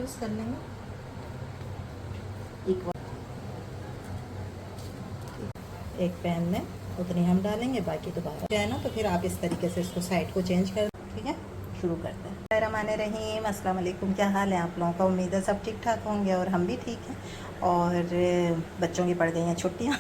Use कर लेंगे। एक पैन में उतनी हम डालेंगे, बाकी दोबारा जाए ना तो फिर आप इस तरीके से इसको साइड को चेंज कर। ठीक है, शुरू करते हैं। रहमान-ए-रहीम, अस्सलाम वालेकुम। क्या हाल है आप लोगों का? उम्मीद है सब ठीक ठाक होंगे और हम भी ठीक हैं। और बच्चों की पड़ गई हैं छुट्टियाँ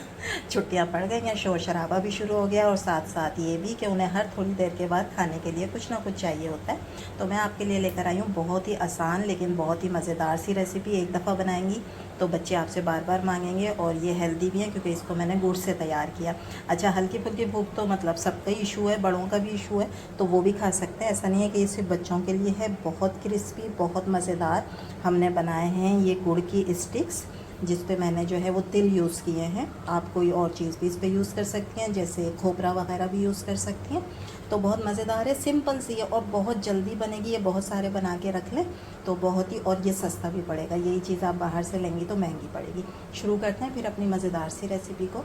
छुट्टियाँ पड़ गई हैं, शोर शराबा भी शुरू हो गया और साथ साथ ये भी कि उन्हें हर थोड़ी देर के बाद खाने के लिए कुछ ना कुछ चाहिए होता है। तो मैं आपके लिए लेकर आई हूँ बहुत ही आसान लेकिन बहुत ही मज़ेदार सी रेसिपी। एक दफ़ा बनाएंगी तो बच्चे आपसे बार बार मांगेंगे और ये हेल्दी भी है क्योंकि इसको मैंने गुड़ से तैयार किया। अच्छा, हल्की फुल्की भूख तो मतलब सबका ही इशू है, बड़ों का भी इशू है, तो वो भी खा सकते हैं। ऐसा नहीं है कि ये सिर्फ बच्चों के लिए है। बहुत क्रिस्पी, बहुत मज़ेदार हमने बनाए हैं ये गुड़ की स्टिक्स, जिस पे मैंने जो है वो तिल यूज़ किए हैं। आप कोई और चीज़ भी इस पर यूज़ कर सकती हैं, जैसे खोपरा वगैरह भी यूज़ कर सकती हैं। तो बहुत मज़ेदार है, सिंपल सी है और बहुत जल्दी बनेगी। ये बहुत सारे बना के रख लें तो बहुत ही, और ये सस्ता भी पड़ेगा। यही चीज़ आप बाहर से लेंगी तो महंगी पड़ेगी। शुरू करते हैं फिर अपनी मज़ेदार सी रेसिपी को।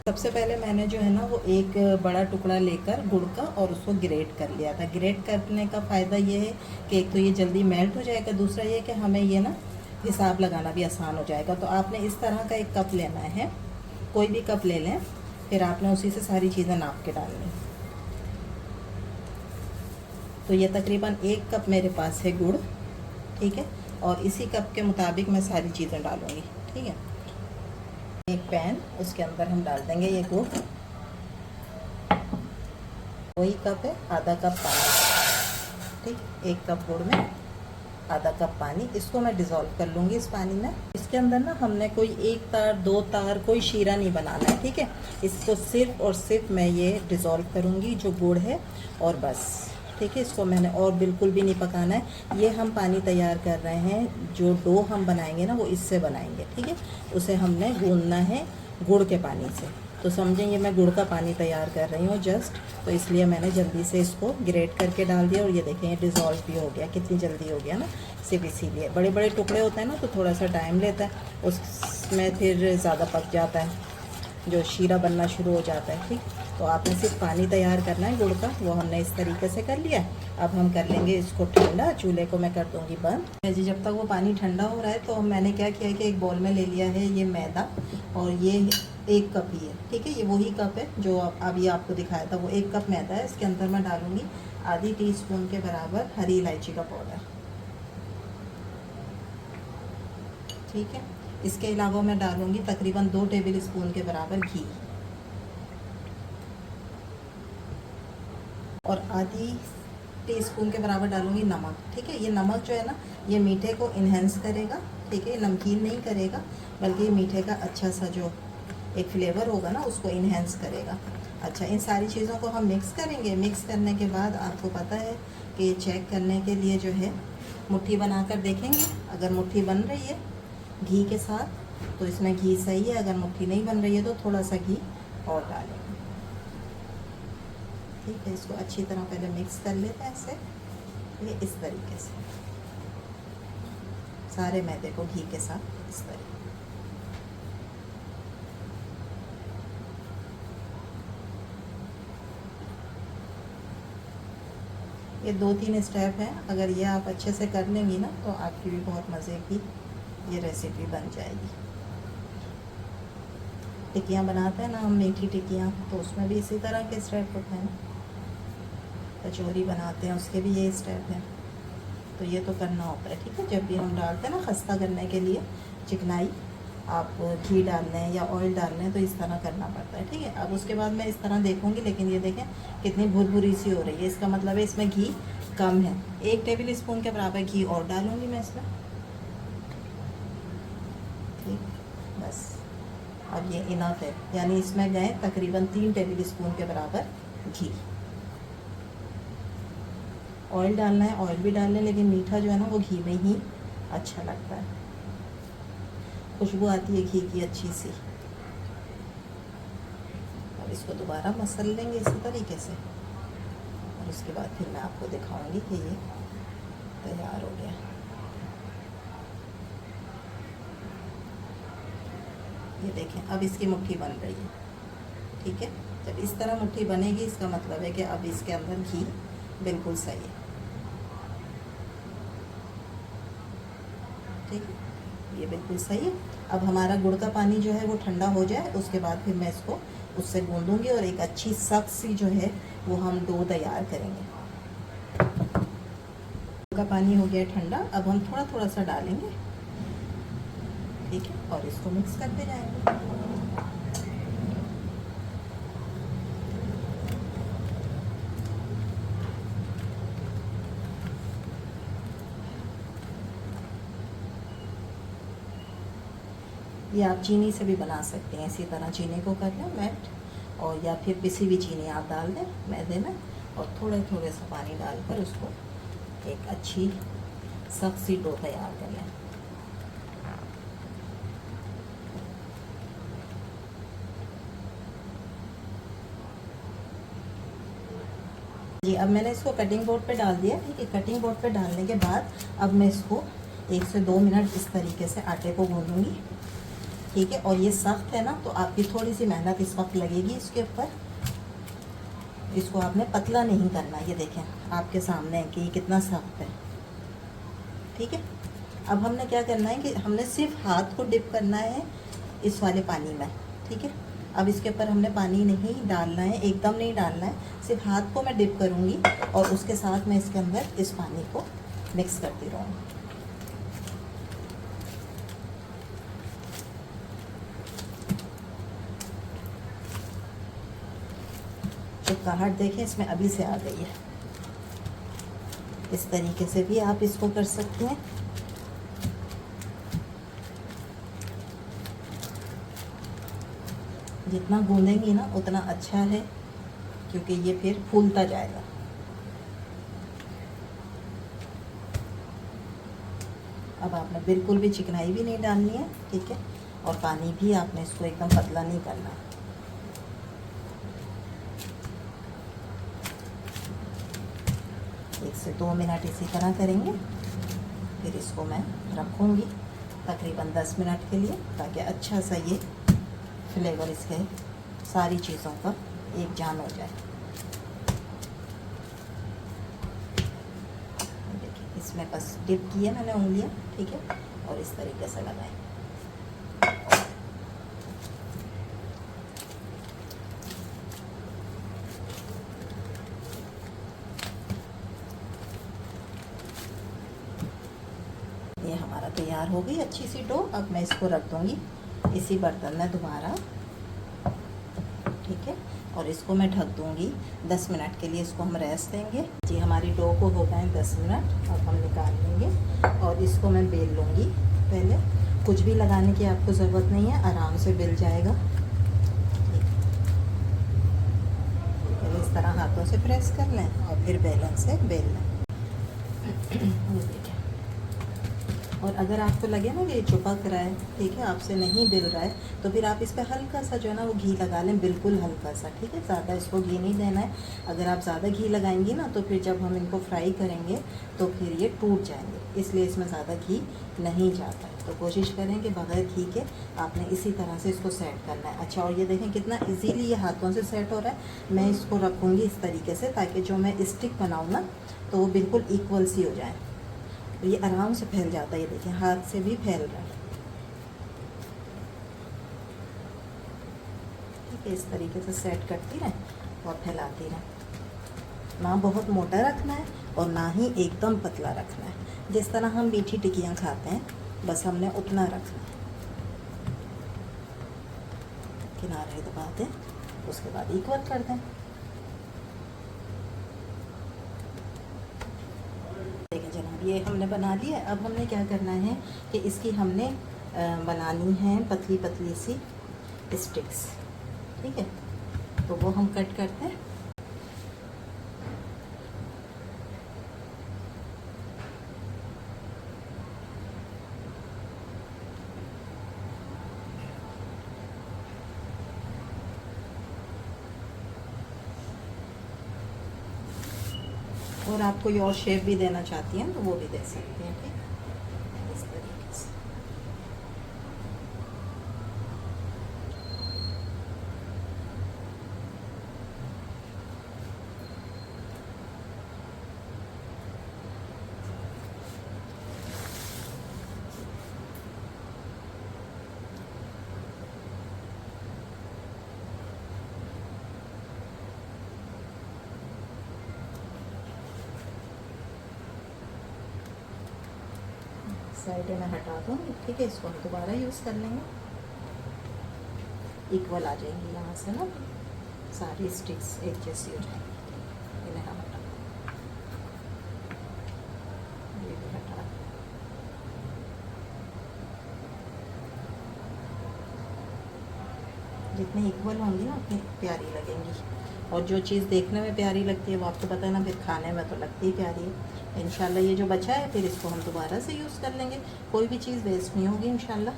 सबसे पहले मैंने जो है ना वो एक बड़ा टुकड़ा लेकर गुड़ का और उसको ग्रेट कर लिया था। ग्रेट करने का फ़ायदा ये है कि एक तो ये जल्दी मेल्ट हो जाएगा, दूसरा ये कि हमें ये ना हिसाब लगाना भी आसान हो जाएगा। तो आपने इस तरह का एक कप लेना है, कोई भी कप ले लें, फिर आपने उसी से सारी चीज़ें नाप के डालनी। तो ये तकरीबन 1 कप मेरे पास है गुड़, ठीक है, और इसी कप के मुताबिक मैं सारी चीज़ें डालूँगी। ठीक है, एक पैन, उसके अंदर हम डाल देंगे ये गुड़। वही कप है, आधा कप पानी। ठीक, 1 कप गुड़ में आधा कप पानी। इसको मैं डिज़ोल्व कर लूँगी इस पानी में। इसके अंदर ना हमने कोई 1 तार 2 तार कोई शीरा नहीं बनाना है। ठीक है, इसको सिर्फ और सिर्फ मैं ये डिज़ोल्व करूँगी जो गुड़ है, और बस। ठीक है, इसको मैंने और बिल्कुल भी नहीं पकाना है। ये हम पानी तैयार कर रहे हैं, जो डो हम बनाएंगे ना वो इससे बनाएंगे। ठीक है, उसे हमने गूंदना है गुड़ के पानी से। तो समझें ये मैं गुड़ का पानी तैयार कर रही हूँ जस्ट, तो इसलिए मैंने जल्दी से इसको ग्रेट करके डाल दिया। और ये देखें ये डिज़ोल्व भी हो गया, कितनी जल्दी हो गया ना। सिर्फ इसीलिए, बड़े बड़े टुकड़े होते हैं ना तो थोड़ा सा टाइम लेता है, उसमें फिर ज़्यादा पक जाता है, जो शीरा बनना शुरू हो जाता है। ठीक, तो आपने सिर्फ पानी तैयार करना है गुड़ का, वो हमने इस तरीके से कर लिया। अब हम कर लेंगे इसको ठंडा। चूल्हे को मैं कर दूंगी बंद जी। जब तक वो पानी ठंडा हो रहा है तो मैंने क्या किया कि एक बॉल में ले लिया है ये मैदा, और ये 1 कप ही है। ठीक है, ये वही कप है जो अभी आपको दिखाया था, वो 1 कप मैदा है। इसके अंदर मैं डालूंगी आधी टीस्पून के बराबर हरी इलायची का पाउडर। ठीक है, इसके अलावा मैं डालूंगी तकरीबन 2 टेबल स्पून के बराबर घी, और आधी टीस्पून के बराबर डालूंगी नमक। ठीक है, ये नमक जो है ना ये मीठे को इन्हेंस करेगा। ठीक है, नमकीन नहीं करेगा, बल्कि मीठे का अच्छा सा जो एक फ्लेवर होगा ना उसको इन्हेंस करेगा। अच्छा, इन सारी चीज़ों को हम मिक्स करेंगे। मिक्स करने के बाद आपको पता है कि चेक करने के लिए जो है मुट्ठी बनाकर देखेंगे। अगर मुट्ठी बन रही है घी के साथ तो इसमें घी सही है, अगर मुट्ठी नहीं बन रही है तो थोड़ा सा घी और डालेंगे। ठीक है, इसको अच्छी तरह पहले मिक्स कर लेते हैं ऐसे, ये इस तरीके से सारे मैदे को घी के साथ इस तरीके। ये 2-3 स्टेप हैं, अगर ये आप अच्छे से कर लेंगी ना तो आपकी भी बहुत मज़े की ये रेसिपी बन जाएगी। टिक्कियाँ बनाते हैं ना हम, मीठी टिक्कियाँ, तो उसमें भी इसी तरह के स्टेप होते हैं। कचौरी बनाते हैं उसके भी ये स्टेप हैं, तो ये तो करना होता है। ठीक है, जब भी हम डालते हैं ना खस्ता करने के लिए चिकनाई, आप घी डाल लें या ऑयल डाल लें तो इस तरह करना पड़ता है। ठीक है, अब उसके बाद मैं इस तरह देखूंगी, लेकिन ये देखें कितनी भुरभुरी सी हो रही है, इसका मतलब है इसमें घी कम है। 1 टेबल स्पून के बराबर घी और डालूंगी मैं इसमें। ठीक, बस अब ये इनफ है, यानी इसमें गए तकरीबन 3 टेबल स्पून के बराबर घी। ऑयल डालना है ऑयल भी डाल लें, लेकिन मीठा जो है ना वो घी में ही अच्छा लगता है, खुशबू आती है घी की अच्छी सी। अब इसको दोबारा मसल लेंगे इसी तरीके से, और उसके बाद फिर मैं आपको दिखाऊंगी कि ये तैयार हो गया। ये देखें अब इसकी मुट्ठी बन रही है। ठीक है, जब इस तरह मुट्ठी बनेगी इसका मतलब है कि अब इसके अंदर घी बिल्कुल सही है। ठीक है, ये बिल्कुल सही है। अब हमारा गुड़ का पानी जो है वो ठंडा हो जाए, उसके बाद फिर मैं इसको उससे गूंदूंगी और एक अच्छी सख्त सी जो है वो हम डो तैयार करेंगे। गुड़ का पानी हो गया ठंडा, अब हम थोड़ा थोड़ा सा डालेंगे। ठीक है, और इसको मिक्स करते जाएंगे। ये आप चीनी से भी बना सकते हैं, इसी तरह चीनी को कर लें मेल्ट, और या फिर पिसी हुई चीनी आप डाल दें मैदे में, और थोड़े थोड़े सा पानी डालकर उसको एक अच्छी सख्त सी डो तैयार कर लें। जी, अब मैंने इसको कटिंग बोर्ड पे डाल दिया। ठीक है, कटिंग बोर्ड पे डालने के बाद अब मैं इसको 1 से 2 मिनट इस तरीके से आटे को गूंदूंगी। ठीक है, और ये सख्त है ना, तो आपकी थोड़ी सी मेहनत इस वक्त लगेगी इसके ऊपर। इसको आपने पतला नहीं करना। ये देखें आपके सामने है कि ये कितना सख्त है। ठीक है, अब हमने क्या करना है कि हमने सिर्फ हाथ को डिप करना है इस वाले पानी में। ठीक है, अब इसके ऊपर हमने पानी नहीं डालना है, एकदम नहीं डालना है, सिर्फ हाथ को मैं डिप करूँगी और उसके साथ मैं इसके अंदर इस पानी को मिक्स करती रहूँगी। चिपकाहट देखें इसमें अभी से आ गई है। इस तरीके से भी आप इसको कर सकते हैं। जितना गूंदेंगी ना उतना अच्छा है, क्योंकि ये फिर फूलता जाएगा। अब आपने बिल्कुल भी चिकनाई भी नहीं डालनी है। ठीक है, और पानी भी आपने इसको एकदम पतला नहीं करना है। 1 से 2 मिनट इसी तरह करेंगे, फिर इसको मैं रखूँगी तकरीबन 10 मिनट के लिए, ताकि अच्छा सा ये फ्लेवर इसके सारी चीज़ों का एक जान हो जाए। देखिए इसमें बस डिप किए मैंने उंगलियां। ठीक है, और इस तरीके से लगाएं। ये हमारा तैयार हो गई अच्छी सी डो। अब मैं इसको रख दूंगी इसी बर्तन में दोबारा। ठीक है, और इसको मैं ढक दूंगी 10 मिनट के लिए। इसको हम रेस्ट देंगे। जी, हमारी डो को हो गए 10 मिनट। अब हम निकाल लेंगे और इसको मैं बेल लूँगी। पहले कुछ भी लगाने की आपको ज़रूरत नहीं है, आराम से बेल जाएगा। पहले इस तरह हाथों से प्रेस कर लें और फिर बेलन से बेल लें। और अगर आपको लगे ना कि ये चिपक रहा है, ठीक है, आपसे नहीं बिल रहा है, तो फिर आप इस पर हल्का सा जो है ना वो घी लगा लें, बिल्कुल हल्का सा। ठीक है, ज़्यादा इसको घी नहीं देना है। अगर आप ज़्यादा घी लगाएंगी ना तो फिर जब हम इनको फ्राई करेंगे तो फिर ये टूट जाएंगे, इसलिए इसमें ज़्यादा घी नहीं जाता है। तो कोशिश करें कि बगैर घी के आपने इसी तरह से इसको सेट करना है। अच्छा, और ये देखें कितना ईजीली ये हाथों से सेट हो रहा है। मैं इसको रखूँगी इस तरीके से, ताकि जो मैं स्टिक बनाऊँ ना तो वो बिल्कुल इक्वल सी हो जाए। तो ये आराम से फैल जाता है। ये देखिए हाथ से भी फैल रहा है। ठीक है, इस तरीके से सेट करती रहें और फैलाती रहें। ना बहुत मोटा रखना है और ना ही एकदम पतला रखना है। जिस तरह हम मीठी टिक्कियाँ खाते हैं बस हमने उतना रखना है। किनारे दबा दें, उसके बाद इक्वल कर दें। देखिए जनाब, ये हमने बना लिया। अब हमने क्या करना है कि इसकी हमने बनानी है पतली पतली सी स्टिक्स। ठीक है, तो वो हम कट करते हैं। और आप कोई और शेप भी देना चाहती हैं तो वो भी दे सकते हैं। ठीक, इस तरीके से। साइड में हटा दूँगी, ठीक है। इसको हम दोबारा यूज़ कर लेंगे, इक्वल आ जाएंगी यहाँ से ना, सारी स्टिक्स एक जैसी हो जाएंगी। इन्हें हम हटा, ये भी हटा, जितनी इक्वल होंगी ना उतनी प्यारी लगेंगी। और जो चीज़ देखने में प्यारी लगती है वो आपको पता है ना, फिर खाने में तो लगती ही प्यारी है। इंशाल्लाह ये जो बचा है फिर इसको हम दोबारा से यूज़ कर लेंगे, कोई भी चीज़ वेस्ट नहीं होगी इंशाल्लाह।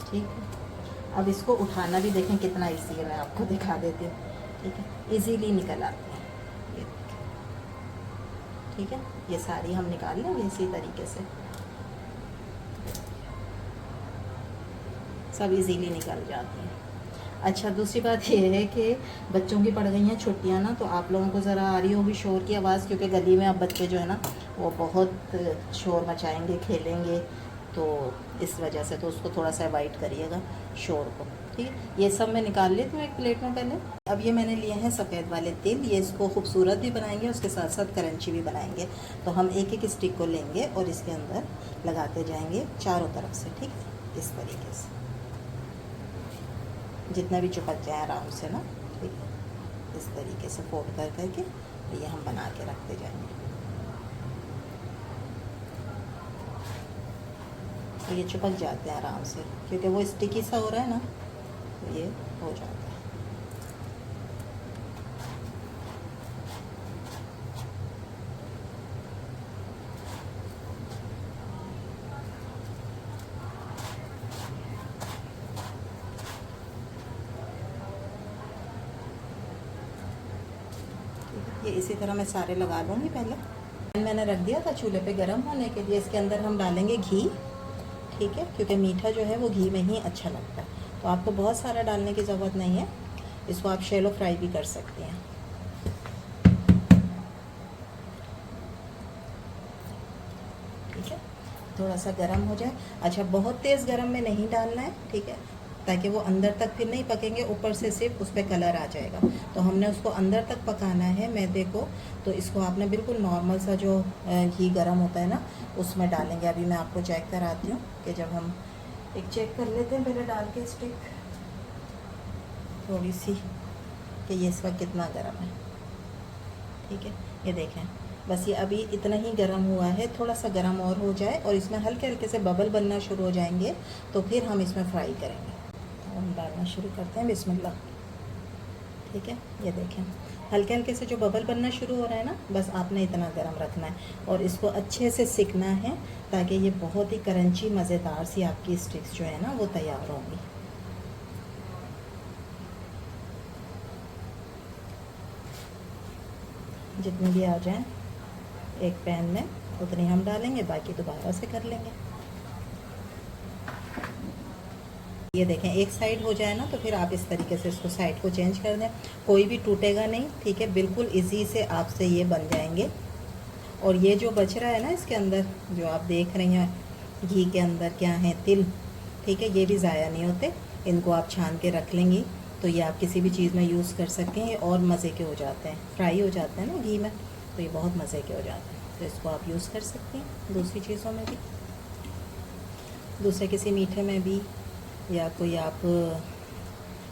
ठीक है, अब इसको उठाना भी देखें कितना ईजी है, मैं आपको दिखा देती हूँ, ठीक है। इजीली निकल आती है ये, ठीक है। ये सारी हम निकाल लेंगे इसी तरीके से, सब इजीली निकल जाती हैं। अच्छा, दूसरी बात ये है कि बच्चों की पड़ गई हैं छुट्टियां ना, तो आप लोगों को ज़रा आ रही होगी शोर की आवाज़, क्योंकि गली में अब बच्चे जो है ना वो बहुत शोर मचाएंगे, खेलेंगे, तो इस वजह से तो उसको थोड़ा सा अवॉइड करिएगा शोर को, ठीक है। ये सब मैं निकाल लेती हूँ एक प्लेट में पहले। अब ये मैंने लिए हैं सफ़ेद वाले तिल, ये इसको खूबसूरत भी बनाएंगे, उसके साथ साथ क्रंची भी बनाएंगे। तो हम एक एक स्टिक को लेंगे और इसके अंदर लगाते जाएंगे चारों तरफ से, ठीक है, इस तरीके से, जितना भी चिपक जाए आराम से ना, ठीक है। इस तरीके से फोल्ड कर करके ये हम बना के रखते जाएंगे। तो ये चिपक जाते हैं आराम से, क्योंकि वो स्टिकी सा हो रहा है ना, तो ये हो जाता है। ये इसी तरह मैं सारे लगा लूँगी। पहले मैंने रख दिया था चूल्हे पे गरम होने के लिए, इसके अंदर हम डालेंगे घी, ठीक है, क्योंकि मीठा जो है वो घी में ही अच्छा लगता है। तो आपको बहुत सारा डालने की ज़रूरत नहीं है, इसको आप शैलो फ्राई भी कर सकते हैं, ठीक है। थोड़ा सा गरम हो जाए, अच्छा बहुत तेज़ गरम में नहीं डालना है, ठीक है, ताकि वो अंदर तक फिर नहीं पकेंगे, ऊपर से सिर्फ उस पर कलर आ जाएगा। तो हमने उसको अंदर तक पकाना है मैदे को, तो इसको आपने बिल्कुल नॉर्मल सा जो घी गरम होता है ना उसमें डालेंगे। अभी मैं आपको चेक कराती हूँ कि जब हम एक चेक कर लेते हैं पहले डाल के स्टिक थोड़ी सी, कि ये इस वक्त कितना गर्म है, ठीक है। ये देखें, बस ये अभी इतना ही गर्म हुआ है, थोड़ा सा गर्म और हो जाए और इसमें हल्के हल्के से बबल बनना शुरू हो जाएंगे, तो फिर हम इसमें फ्राई करेंगे। हम डालना शुरू करते हैं, बिस्मिल्लाह, ठीक है। ये देखें हल्के हल्के से जो बबल बनना शुरू हो रहा है ना, बस आपने इतना गर्म रखना है और इसको अच्छे से सिकना है, ताकि ये बहुत ही क्रंची मज़ेदार सी आपकी स्टिक्स जो है ना वो तैयार होंगी। जितनी भी आ जाए एक पैन में उतनी हम डालेंगे, बाकी दोबारा से कर लेंगे। ये देखें एक साइड हो जाए ना, तो फिर आप इस तरीके से इसको साइड को चेंज कर दें, कोई भी टूटेगा नहीं, ठीक है। बिल्कुल इजी से आपसे ये बन जाएंगे। और ये जो बच रहा है ना इसके अंदर, जो आप देख रही हैं घी के अंदर क्या है, तिल, ठीक है, ये भी ज़ाया नहीं होते, इनको आप छान के रख लेंगी, तो ये आप किसी भी चीज़ में यूज़ कर सकते हैं। ये और मज़े के हो जाते हैं, फ्राई हो जाते हैं ना घी में, तो ये बहुत मज़े के हो जाते हैं। तो इसको आप यूज़ कर सकते हैं दूसरी चीज़ों में भी, दूसरे किसी मीठे में भी, या कोई आप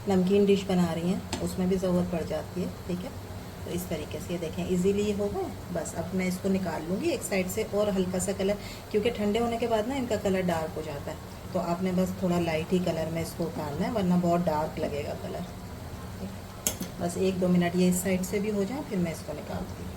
नमकीन डिश बना रही हैं उसमें भी ज़रूरत पड़ जाती है, ठीक है। तो इस तरीके से ये देखें इजीली ये हो गए। बस अब मैं इसको निकाल लूँगी एक साइड से, और हल्का सा कलर, क्योंकि ठंडे होने के बाद ना इनका कलर डार्क हो जाता है, तो आपने बस थोड़ा लाइट ही कलर में इसको उतारना है, वरना बहुत डार्क लगेगा कलर। बस 1-2 मिनट ये इस साइड से भी हो जाए, फिर मैं इसको निकालती हूँ।